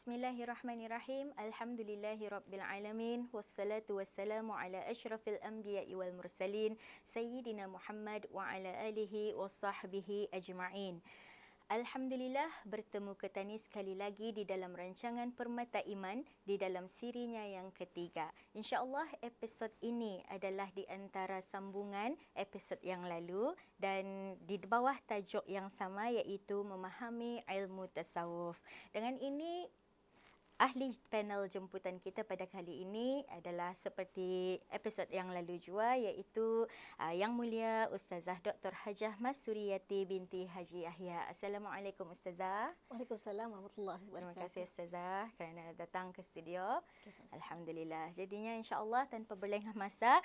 Bismillahirrahmanirrahim. Alhamdulillahirabbil alamin wassalatu wassalamu ala asyrafil anbiya'i wal mursalin sayyidina Muhammad wa ala alihi wasahbihi ajma'in. Alhamdulillah, bertemu Ketani sekali lagi di dalam rancangan Permata Iman di dalam sirinya yang ketiga. InsyaAllah episod ini adalah di antara sambungan episod yang lalu dan di bawah tajuk yang sama, iaitu memahami ilmu tasawuf. Dengan ini, ahli panel jemputan kita pada kali ini adalah seperti episod yang lalu juga, iaitu Yang Mulia Ustazah Dr. Hajah Mas Suriyati binti Haji Yahya. Assalamualaikum Ustazah. Waalaikumsalam warahmatullahi wabarakatuh. Terima kasih Ustazah kerana datang ke studio. Alhamdulillah. Jadinya insya-Allah tanpa berlengah masa,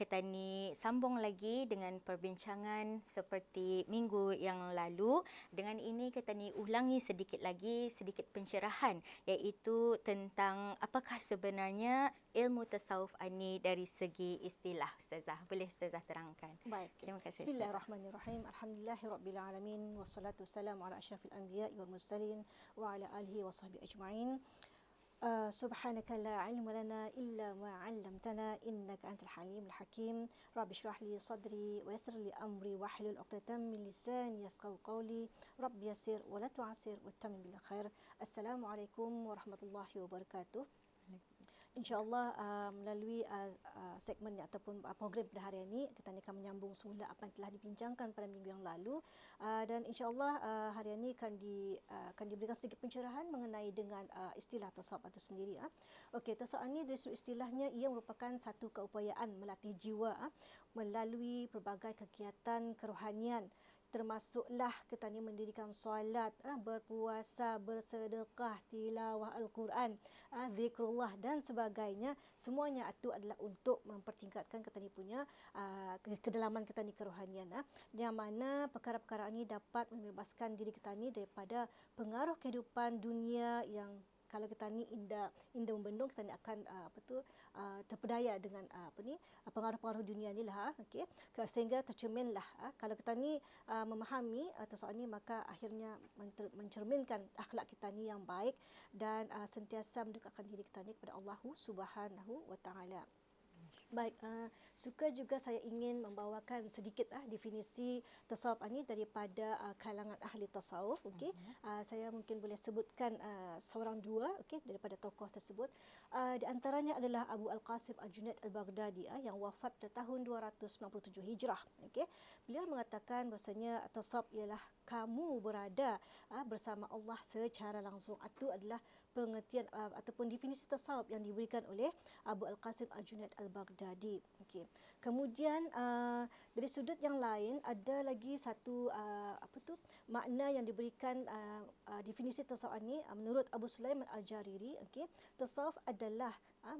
kita ni sambung lagi dengan perbincangan seperti minggu yang lalu. Dengan ini kita ni ulangi sedikit lagi sedikit pencerahan, iaitu tentang apakah sebenarnya ilmu tasawuf ini dari segi istilah. Ustazah, boleh Ustazah terangkan? Baik. Terima kasih. Bismillahirrahmanirrahim. Alhamdulillahirabbil alamin wassalatu wassalamu ala asyrafil anbiya'i wal mursalin wa ala alihi wasahbihi ajma'in. Subhanaka la ilma lana illa ma 'allamtana innaka antal halimul hakim. Rabbi shrah li sadri wa yassir li amri wahlul 'uqdatam min lisani yafqahu qawli. Rabbi yassir wa la tu'assir wattammim bil khair. Assalamualaikum warahmatullahi wabarakatuh. InsyaAllah melalui segmen ataupun program pada hari ini, kita akan menyambung semula apa yang telah dibincangkan pada minggu yang lalu, dan insyaAllah hari ini akan diberikan sedikit pencerahan mengenai dengan istilah tasawuf itu sendiri. Okey, tasawuf ini dari sudut istilahnya, ia merupakan satu keupayaan melatih jiwa melalui pelbagai kegiatan kerohanian, termasuklah kita ni mendirikan solat, berpuasa, bersedekah, tilawah Al-Quran, zikrullah dan sebagainya. Semuanya itu adalah untuk mempertingkatkan kita ni punya kedalaman kita ni kerohanian, yang mana perkara-perkara ini dapat membebaskan diri kita ni daripada pengaruh kehidupan dunia yang kalau kita ni indah membendung, kita ni akan terpedaya dengan pengaruh-pengaruh dunia ni lah. Okey, sehingga tercerminlah kalau kita ni memahami tasawuf ni, maka akhirnya mencerminkan akhlak kita ni yang baik dan sentiasa mendekatkan diri kita ni kepada Allah Subhanahu wa taala. Baik, suka juga saya ingin membawakan sedikit definisi tasawuf ini daripada kalangan ahli tasawuf. Okey, saya mungkin boleh sebutkan seorang dua daripada tokoh tersebut. Di antaranya adalah Abu Al-Qasim Al-Junaid Al-Baghdadi yang wafat pada tahun 297 Hijrah. Okey, beliau mengatakan bahasanya tasawuf ialah kamu berada bersama Allah secara langsung. Itu adalah pengertian ataupun definisi tasawuf yang diberikan oleh Abu Al-Qasim Al-Junaid Al-Baghdadi. Okey. Kemudian dari sudut yang lain ada lagi satu makna yang diberikan definisi tasawuf ini menurut Abu Sulaiman Al-Jariri. Okey, tasawuf adalah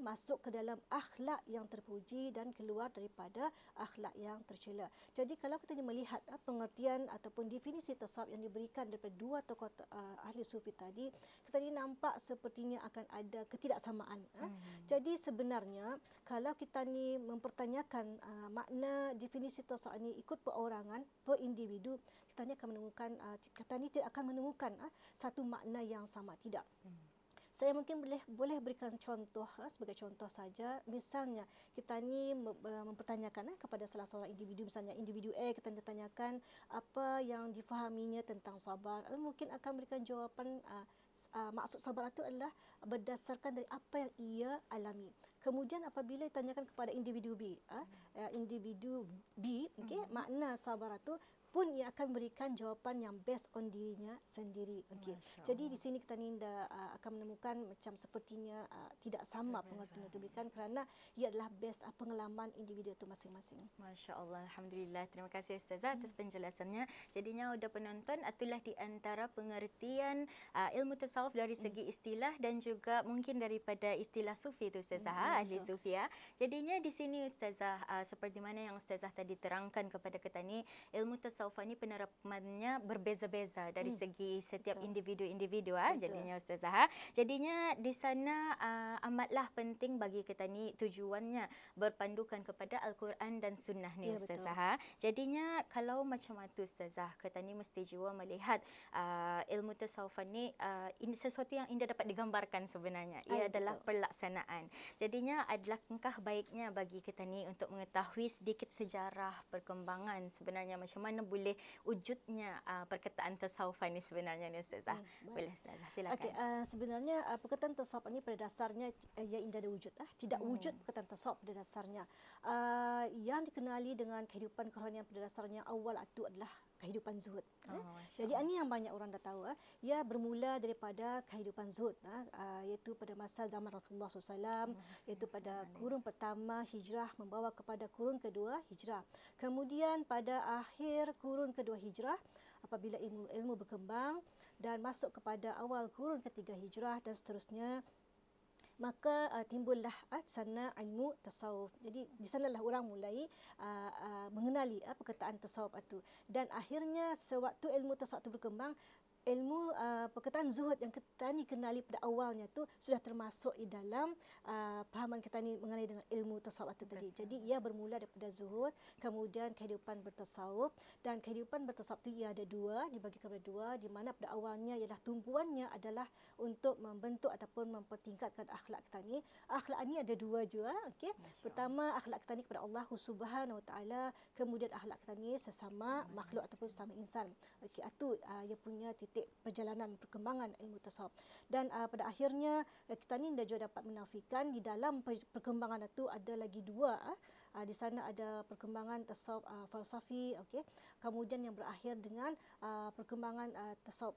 masuk ke dalam akhlak yang terpuji dan keluar daripada akhlak yang tercela. Jadi kalau kita melihat pengertian ataupun definisi tasawuf yang diberikan daripada dua tokoh ahli sufi tadi, kita ni nampak sepertinya akan ada ketidaksamaan. Jadi sebenarnya kalau kita ni mempertanyakan makna definisi tasawuf ni ikut perorangan, per individu, kita ni akan menemukan tidak akan menemukan satu makna yang sama, tidak. Saya mungkin boleh berikan contoh, sebagai contoh saja. Misalnya kita ni mempertanyakan kepada salah seorang individu, misalnya individu A, kita ditanyakan apa yang difahaminya tentang sabar. Mungkin akan berikan jawapan maksud sabar itu adalah berdasarkan dari apa yang ia alami. Kemudian apabila ditanyakan kepada individu B, makna sabar itu pun ia akan berikan jawapan yang based on dirinya sendiri. Okey. Jadi di sini kita ni akan menemukan macam sepertinya tidak sama pengertian itu diberikan kerana ia adalah based pengalaman individu itu masing-masing. Masya-Allah, alhamdulillah. Terima kasih Ustazah atas penjelasannya. Jadinya sudah penonton, itulah di antara pengertian ilmu tasawuf dari segi istilah dan juga mungkin daripada istilah sufi itu Ustazah. ahli sufi ya. Jadinya di sini Ustazah, seperti mana yang Ustazah tadi terangkan kepada kita ni, ilmu tasawuf ni penerapannya berbeza-beza dari segi setiap individu-individu jadinya Ustazah. Jadinya di sana amatlah penting bagi kita ni, tujuannya berpandukan kepada Al-Quran dan Sunnah ni Ustazah. Jadinya kalau macam itu Ustazah, kita ni mesti juga melihat ilmu tasawuf ni ini sesuatu yang indah dapat digambarkan sebenarnya. Ia adalah pelaksanaan. Jadinya alangkah baiknya bagi kita ni untuk mengetahui sedikit sejarah perkembangan sebenarnya macam mana boleh wujudnya perkataan tasawuf ni sebenarnya ni Ustazah. Boleh Ustazah, silakan. Okey, sebenarnya perkataan tasawuf ini pada dasarnya ia indah ada wujud. Tidak wujud perkataan tasawuf pada dasarnya. Yang dikenali dengan kehidupan kerohanian pada dasarnya awal itu adalah kehidupan zuhud. Jadi ini yang banyak orang dah tahu. Ia bermula daripada kehidupan zuhud, iaitu pada masa zaman Rasulullah SAW, iaitu pada kurun pertama hijrah membawa kepada kurun kedua hijrah. Kemudian pada akhir kurun kedua hijrah, apabila ilmu berkembang dan masuk kepada awal kurun ketiga hijrah dan seterusnya, maka timbullah di sana ilmu tasawuf. Jadi di sanalah orang mulai mengenali perkataan tasawuf itu. Dan akhirnya sewaktu ilmu tasawuf itu berkembang, ilmu perkataan zuhud yang kita ni kenali pada awalnya tu sudah termasuk di dalam pahaman kita ni mengenai dengan ilmu tasawuf itu tadi. Jadi ia bermula daripada zuhud, kemudian kehidupan bertasawuf, dan kehidupan bertasawuf itu ia ada dua, dibagi kepada dua, di mana pada awalnya ialah tumpuannya adalah untuk membentuk ataupun mempertingkatkan akhlak kita ni. Akhlak ni ada dua juga, okey. Pertama, akhlak kita ni kepada Allah Subhanahu Wa Taala, kemudian akhlak kita ni sesama makhluk ataupun sesama insan. Okey, itu ia punya titik perjalanan perkembangan ilmu tasawuf. Dan pada akhirnya kita ni juga dapat menafikan di dalam perkembangan itu ada lagi dua. Di sana ada perkembangan tasawuf falsafi, okey. Kemudian yang berakhir dengan perkembangan tasawuf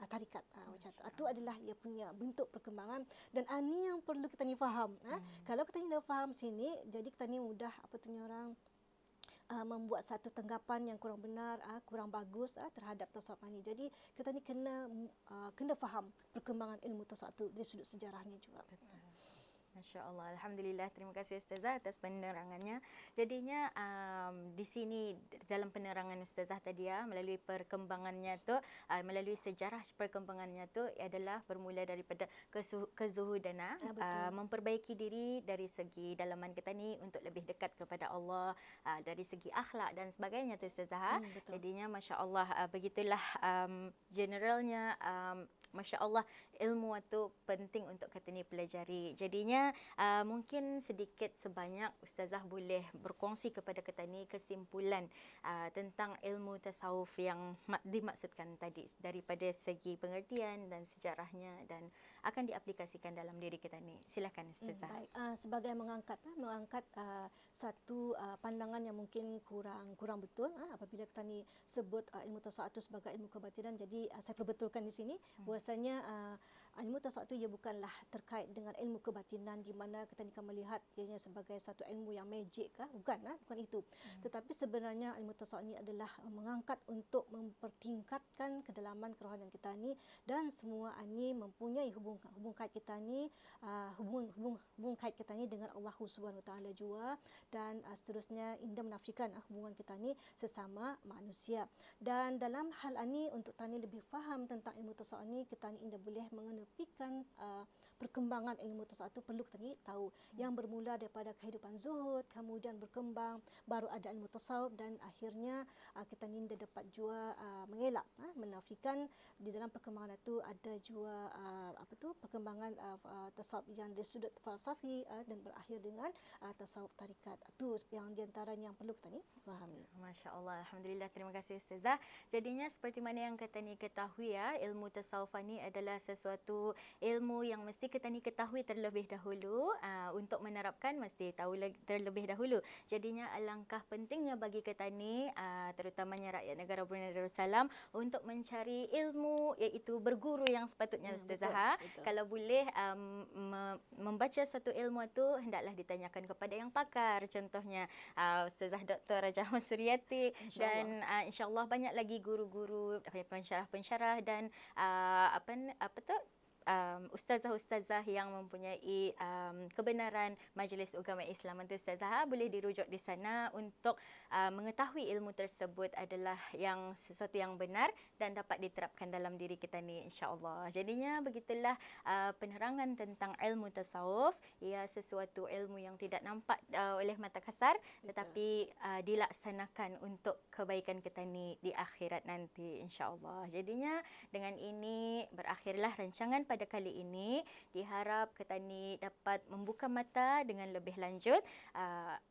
tarikat macam tu. Itu adalah ia punya bentuk perkembangan, dan ini yang perlu kita ni faham. Kalau kita ni dah faham sini, jadi kita ni mudah orang membuat satu tanggapan yang kurang benar, kurang bagus terhadap tasawuf ini. Jadi kita ni kena faham perkembangan ilmu tasawuf itu dari sudut sejarahnya juga. Masya Allah, Alhamdulillah. Terima kasih Ustazah atas penerangannya. Jadinya di sini dalam penerangan Ustazah tadi melalui perkembangannya tu, melalui sejarah perkembangannya tu adalah bermula daripada kezuhudan, memperbaiki diri dari segi dalaman kita ni untuk lebih dekat kepada Allah, dari segi akhlak dan sebagainya tu Ustazah. Jadinya Masya Allah, begitulah generalnya. Masya Allah, ilmu itu penting untuk kita ni pelajari. Jadinya mungkin sedikit sebanyak Ustazah boleh berkongsi kepada kita ni kesimpulan tentang ilmu tasawuf yang dimaksudkan tadi daripada segi pengertian dan sejarahnya dan akan diaplikasikan dalam diri kita ni. Silakan Ustazah. Baik, sebagai mengangkat satu pandangan yang mungkin kurang betul apabila kita ni sebut ilmu tasawuf itu sebagai ilmu kebatinan. Jadi saya perbetulkan di sini bahwasanya ilmu tasawuf itu ia bukanlah terkait dengan ilmu kebatinan di mana kita ni akan melihat ianya sebagai satu ilmu yang magic bukan itu. Tetapi sebenarnya ilmu tasawuf ini adalah mengangkat untuk mempertingkatkan kedalaman kerohanian kita ni, dan semua ini mempunyai hubung kait kita ni, hubung kait kita ni dengan Allah Subhanahu Wa Taala juga, dan seterusnya indah menafikan hubungan kita ni sesama manusia. Dan dalam hal ini untuk tani lebih faham tentang ilmu tasawuf ni, kita ni indah boleh mengenepikan perkembangan ilmu tasawuf itu perlu kita ni tahu yang bermula daripada kehidupan zuhud, kemudian berkembang baru ada ilmu tasawuf, dan akhirnya kita ni dapat juga mengelak menafikan di dalam perkembangan itu ada juga perkembangan tasawuf yang dari sudut falsafi dan berakhir dengan tasawuf tarikat. Itu yang diantaranya yang perlu kita ni fahami. Masya Allah, Alhamdulillah. Terima kasih Ustazah. Jadinya seperti mana yang kita ni ketahui ilmu tasawuf ni adalah sesuatu ilmu yang mesti kita ni ketahui terlebih dahulu. Untuk menerapkan mesti tahu terlebih dahulu. Jadinya alangkah pentingnya bagi kita ni, terutamanya rakyat negara Brunei Darussalam, untuk mencari ilmu, iaitu berguru yang sepatutnya Ustazah. Kalau boleh membaca satu ilmu itu hendaklah ditanyakan kepada yang pakar. Contohnya Ustazah Dr. Raja Ahmad Suryati, dan insya-Allah banyak lagi guru-guru, pensyarah-pensyarah dan ustazah-ustazah yang mempunyai kebenaran Majlis Ugama Islam Mantu Ustazah boleh dirujuk di sana untuk mengetahui ilmu tersebut adalah yang sesuatu yang benar dan dapat diterapkan dalam diri kita ni, insya-Allah. Jadinya begitulah penerangan tentang ilmu tasawuf. Ia sesuatu ilmu yang tidak nampak oleh mata kasar, tetapi dilaksanakan untuk kebaikan kita ni di akhirat nanti, insya-Allah. Jadinya dengan ini berakhirlah rancangan pada kali ini. Diharap kita ni dapat membuka mata dengan lebih lanjut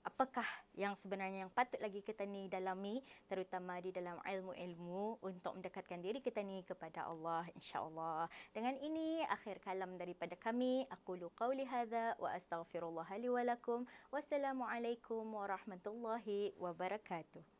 apakah yang sebenarnya yang patut lagi kita ni dalami, terutama di dalam ilmu-ilmu untuk mendekatkan diri kita ni kepada Allah, insya-Allah. Dengan ini akhir kalam daripada kami. Aqulu qauli hadza wa astaghfirullah li wa lakum. Wassalamualaikum warahmatullahi wabarakatuh.